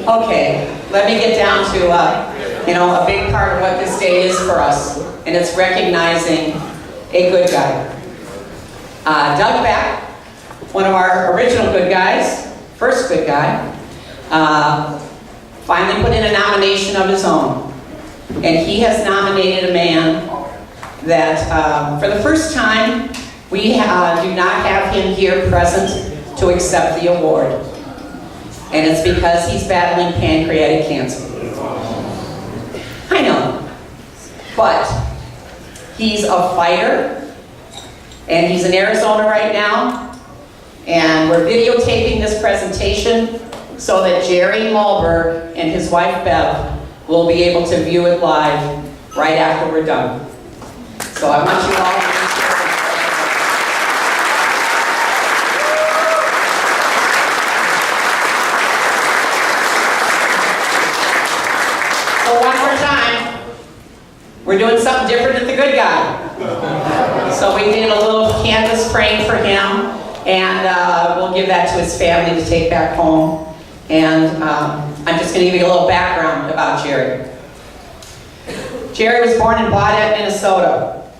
Okay, let me get down to, a big part of what this day is for us, and it's recognizing a good guy. Doug Beck, one of our original good guys, first good guy, finally put in a nomination of his own. And he has nominated a man that, for the first time, we do not have him here present to accept the award. And it's because he's battling pancreatic cancer. I know. But he's a fighter, and he's in Arizona right now, and we're videotaping this presentation so that Jerry Mulberg and his wife Bev will be able to view it live right after we're done. So I want you all to So one more time, we're doing something different than the good guy. So we did a little canvas frame for him, and we'll give that to his family to take back home. And I'm just going to give you a little background about Jerry. Jerry was born in Baudette, Minnesota.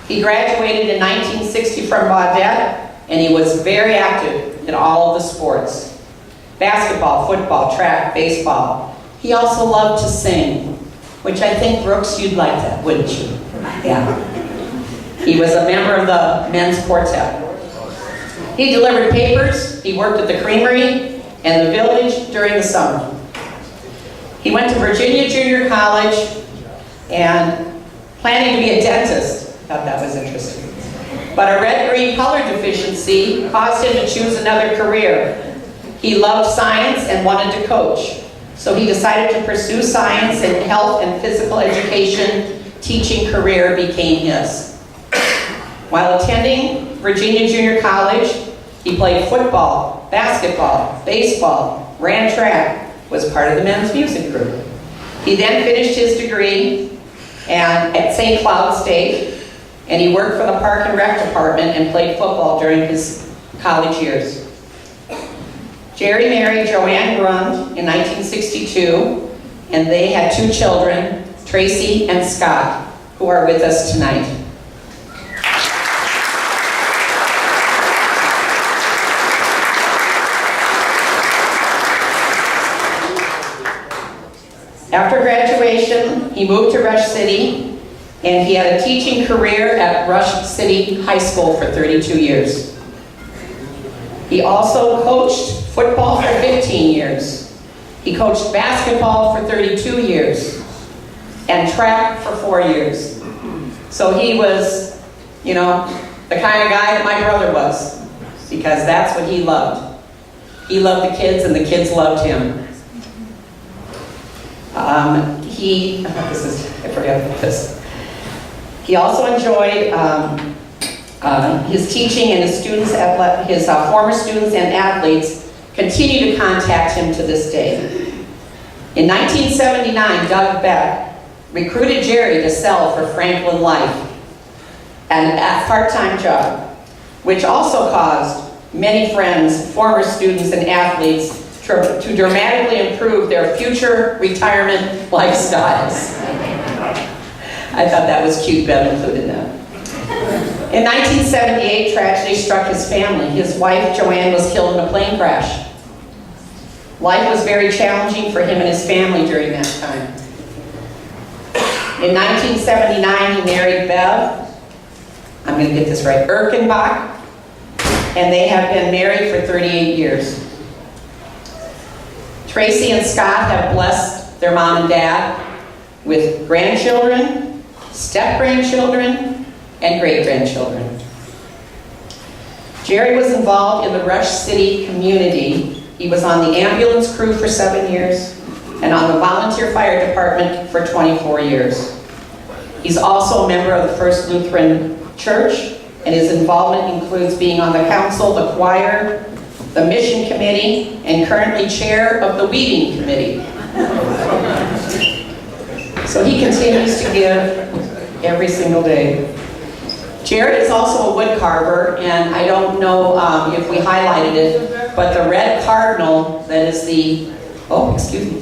He graduated in 1960 from Baudette, and he was very active in all of the sports. Basketball, football, track, baseball. He also loved to sing, which I think, Brooks, you'd like that, wouldn't you? Yeah. He was a member of the men's quartet. He delivered papers, he worked at the creamery and the village during the summer. He went to Virginia Junior College and planning to be a dentist. Thought that was interesting. But a red-green color deficiency caused him to choose another career. He loved science and wanted to coach. So he decided to pursue science, and health and physical education teaching career became his. While attending Virginia Junior College, he played football, basketball, baseball, ran track, was part of the men's music group. He then finished his degree at St. Cloud State, and he worked for the Park and Rec department and played football during his college years. Jerry married Joanne Grund in 1962, and they had 2 children, Tracy and Scott, who are with us tonight. After graduation, he moved to Rush City, and he had a teaching career at Rush City High School for 32 years. He also coached football for 15 years. He coached basketball for 32 years, and track for 4 years. So he was, the kind of guy that my brother was, because that's what he loved. He loved the kids, and the kids loved him. I forgot about this. He also enjoyed his teaching, and his students, his former students and athletes continue to contact him to this day. In 1979, Doug Beck recruited Jerry to sell for Franklin Life, a part-time job, which also caused many friends, former students, and athletes to dramatically improve their future retirement lifestyles. I thought that was cute, Bev included that. In 1978, tragedy struck his family. His wife, Joanne, was killed in a plane crash. Life was very challenging for him and his family during that time. In 1979, he married Bev, I'm going to get this right, Erkenbach, and they have been married for 38 years. Tracy and Scott have blessed their mom and dad with grandchildren, step-grandchildren, and great-grandchildren. Jerry was involved in the Rush City community. He was on the ambulance crew for 7 years and on the volunteer fire department for 24 years. He's also a member of the First Lutheran Church, and his involvement includes being on the council, the choir, the mission committee, and currently chair of the weeding committee. So he continues to give every single day. Jerry is also a wood carver, and I don't know if we highlighted it, but the red cardinal that is the Oh, excuse me.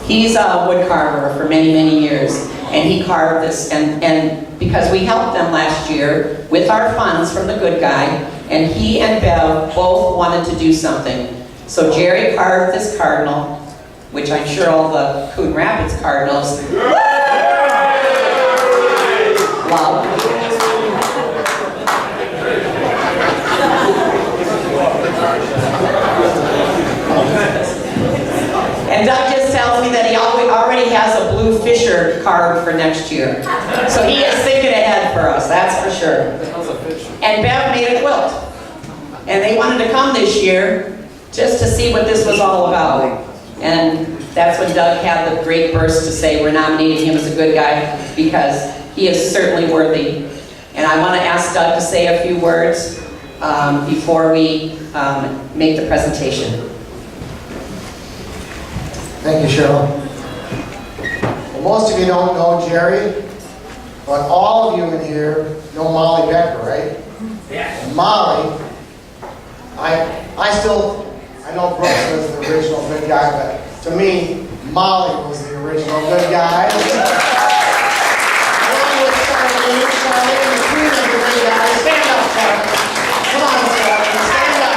He's a wood carver for many, many years, and he carved this, and because we helped them last year with our funds from the Good Guy, and he and Bev both wanted to do something. So Jerry carved this cardinal, which I'm sure all the Coon Rapids Cardinals love. And Doug just tells me that he already has a blue Fisher carved for next year. So he is thinking ahead for us, that's for sure. And Bev made a quilt. And they wanted to come this year just to see what this was all about. And that's when Doug had the great burst to say we're nominating him as a good guy because he is certainly worthy. And I want to ask Doug to say a few words before we make the presentation. Thank you, Cheryl. Well, most of you don't know Jerry, but all of you in here know Molly Becker, right? Yeah. And Molly, I know Brooks was the original good guy, but to me, Molly was the original good guy. Along with Charlene, and the queen of the good guys. Stand up, Charlene. Come on, Charlene, stand up.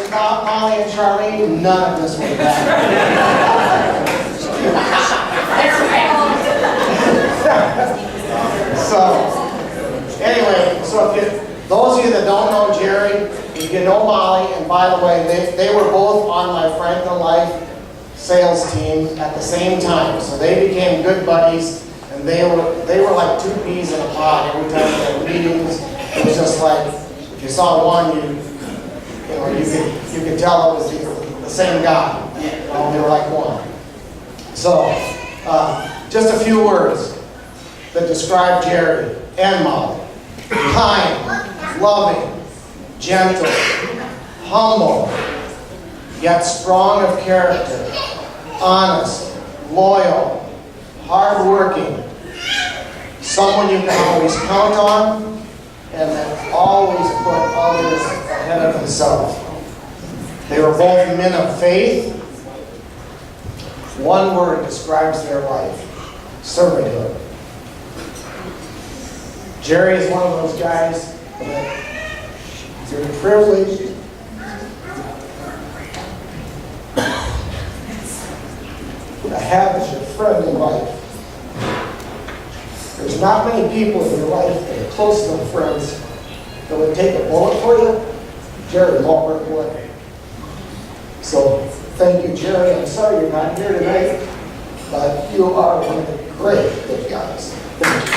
Without Molly and Charlene, none of this would have happened. So, anyway, those of you that don't know Jerry, if you know Molly, and by the way, they were both on my Franklin Life sales team at the same time. So they became good buddies, and they were like two peas in a pod every time they had meetings. It was just like, if you saw one, you could tell it was the same guy. They were like one. So, just a few words that describe Jerry and Molly. Kind, loving, gentle, humble, yet strong of character, honest, loyal, hardworking, someone you can always count on, and that always put others ahead of themselves. They were both men of faith. One word describes their life: servanthood. Jerry is one of those guys that you're privileged to have as your friend in life. There's not many people in your life that are close enough friends that would take a bullet for you. Jerry won't work away. So thank you, Jerry. I'm sorry you're not here tonight, but you are one of the great good guys. Thank you.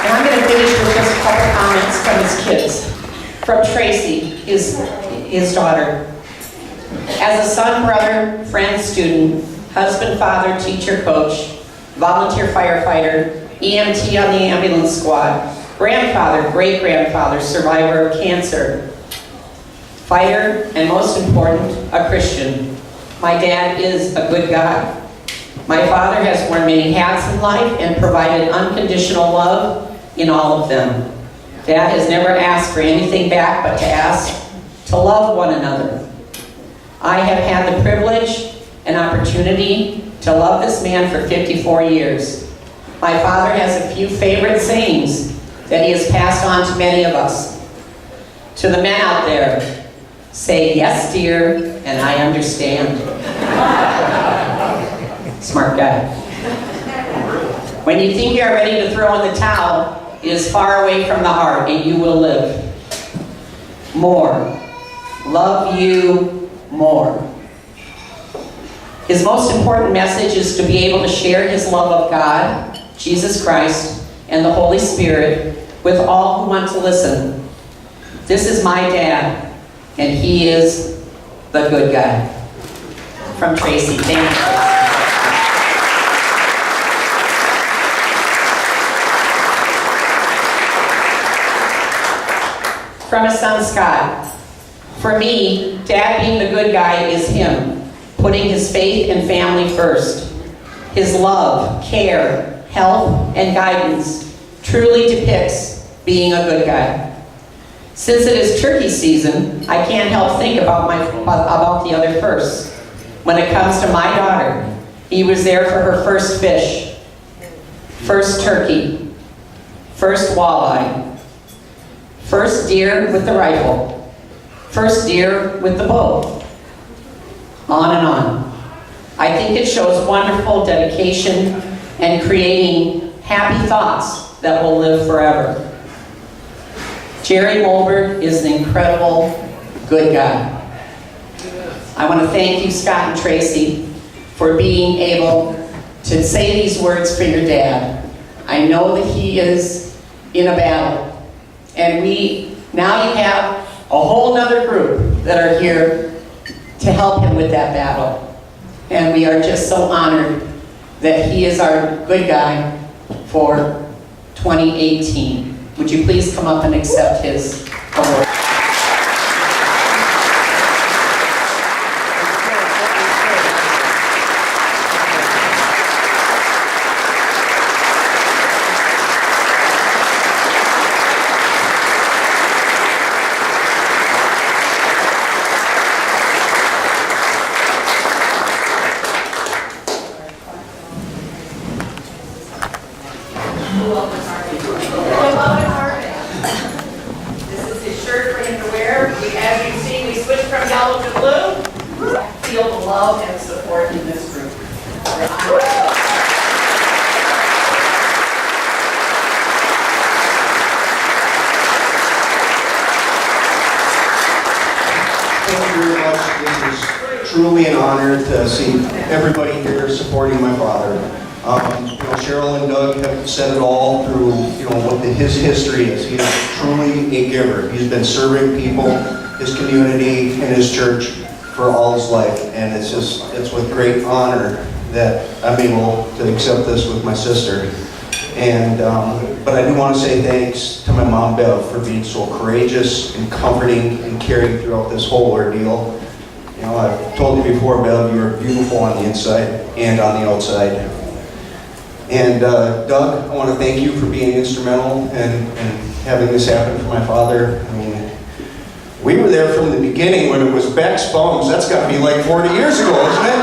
And I'm going to finish with just a couple comments from his kids. From Tracy, his daughter. As a son, brother, friend, student, husband, father, teacher, coach, volunteer firefighter, EMT on the ambulance squad, grandfather, great-grandfather, survivor of cancer, fighter, and most important, a Christian. My dad is a good guy. My father has worn many hats in life and provided unconditional love in all of them. Dad has never asked for anything back but to ask to love one another. I have had the privilege and opportunity to love this man for 54 years. My father has a few favorite sayings that he has passed on to many of us. To the men out there, say, "Yes, dear, and I understand." Smart guy. When you think you are ready to throw in the towel, it is far away from the heart, and you will live. More. Love you more. His most important message is to be able to share his love of God, Jesus Christ, and the Holy Spirit with all who want to listen. This is my dad, and he is the good guy. From Tracy. Thank you. from his son Scott. For me, Dad being the good guy is him, putting his faith and family first. His love, care, help, and guidance truly depicts being a good guy. Since it is turkey season, I can't help think about the other firsts. When it comes to my daughter, he was there for her first fish, first turkey, first walleye, first deer with the rifle, first deer with the bow, on and on. I think it shows wonderful dedication and creating happy thoughts that will live forever. Jerry Mulberg is an incredible, good guy. I want to thank you, Scott and Tracy, for being able to say these words for your dad. I know that he is in a battle, and now you have a whole nother group that are here to help him with that battle. And we are just so honored that he is our good guy for 2018. Would you please come up and accept his award? This is his shirt for him to wear. As you see, we switched from yellow to blue. Feel the love and support in this group. Thank you very much. This is truly an honor to see everybody here supporting my father. Cheryl and Doug have said it all through, what his history is. He is truly a giver. He's been serving people, his community, and his church for all his life. And it's with great honor that I'm able to accept this with my sister. And, but I do want to say thanks to my mom, Bev, for being so courageous and comforting and caring throughout this whole ordeal. I've told you before, Bev, you're beautiful on the inside and on the outside. And Doug, I want to thank you for being instrumental in having this happen for my father. I mean, we were there from the beginning when it was Beck's Bums. That's got to be like 40 years ago, isn't it?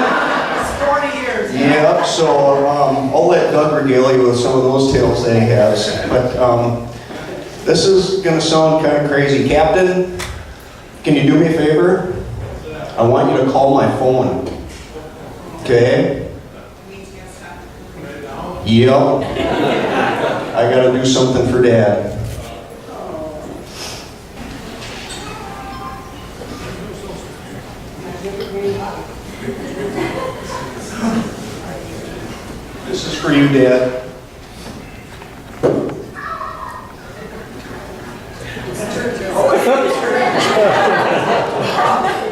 It's 40 years. Yep, so I'll let Doug regale you with some of those tales that he has. But this is going to sound kind of crazy. Captain, can you do me a favor? I want you to call my phone. Okay? Yep. I gotta do something for Dad. This is for you, Dad.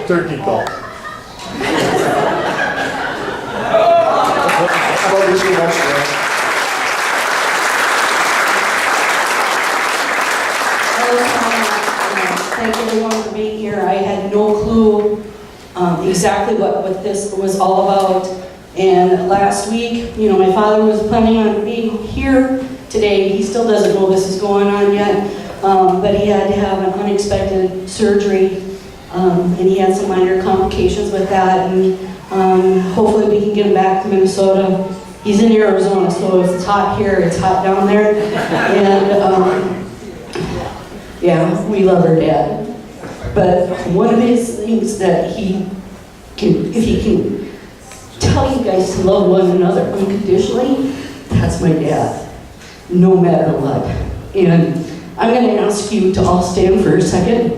Turkey call. How about this one, Dad? Thank everyone for being here. I had no clue exactly what this was all about. And last week, my father was planning on being here today. He still doesn't know this is going on yet, but he had to have an unexpected surgery, and he had some minor complications with that. And hopefully we can get him back to Minnesota. He's in Arizona, so it's hot here, it's hot down there. And yeah, we love our dad. But one of his things that if he can tell you guys to love one another unconditionally, that's my dad, no matter what. And I'm going to ask you to all stand for a second,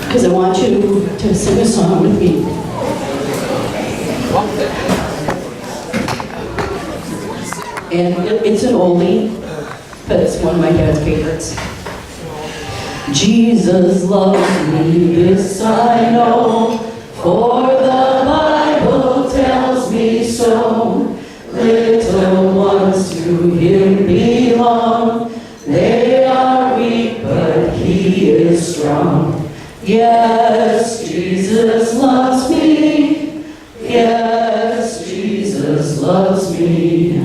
because I want you to sing a song with me. And it's an oldie, but it's one of my dad's favorites. Jesus loves me, this I know, for the Bible tells me so. Little ones to him belong, they are weak, but he strong. Yes, Jesus loves me. Yes, Jesus loves me.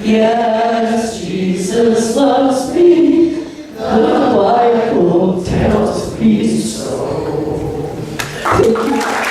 Yes, Jesus loves me. The Bible tells me so. Thank you.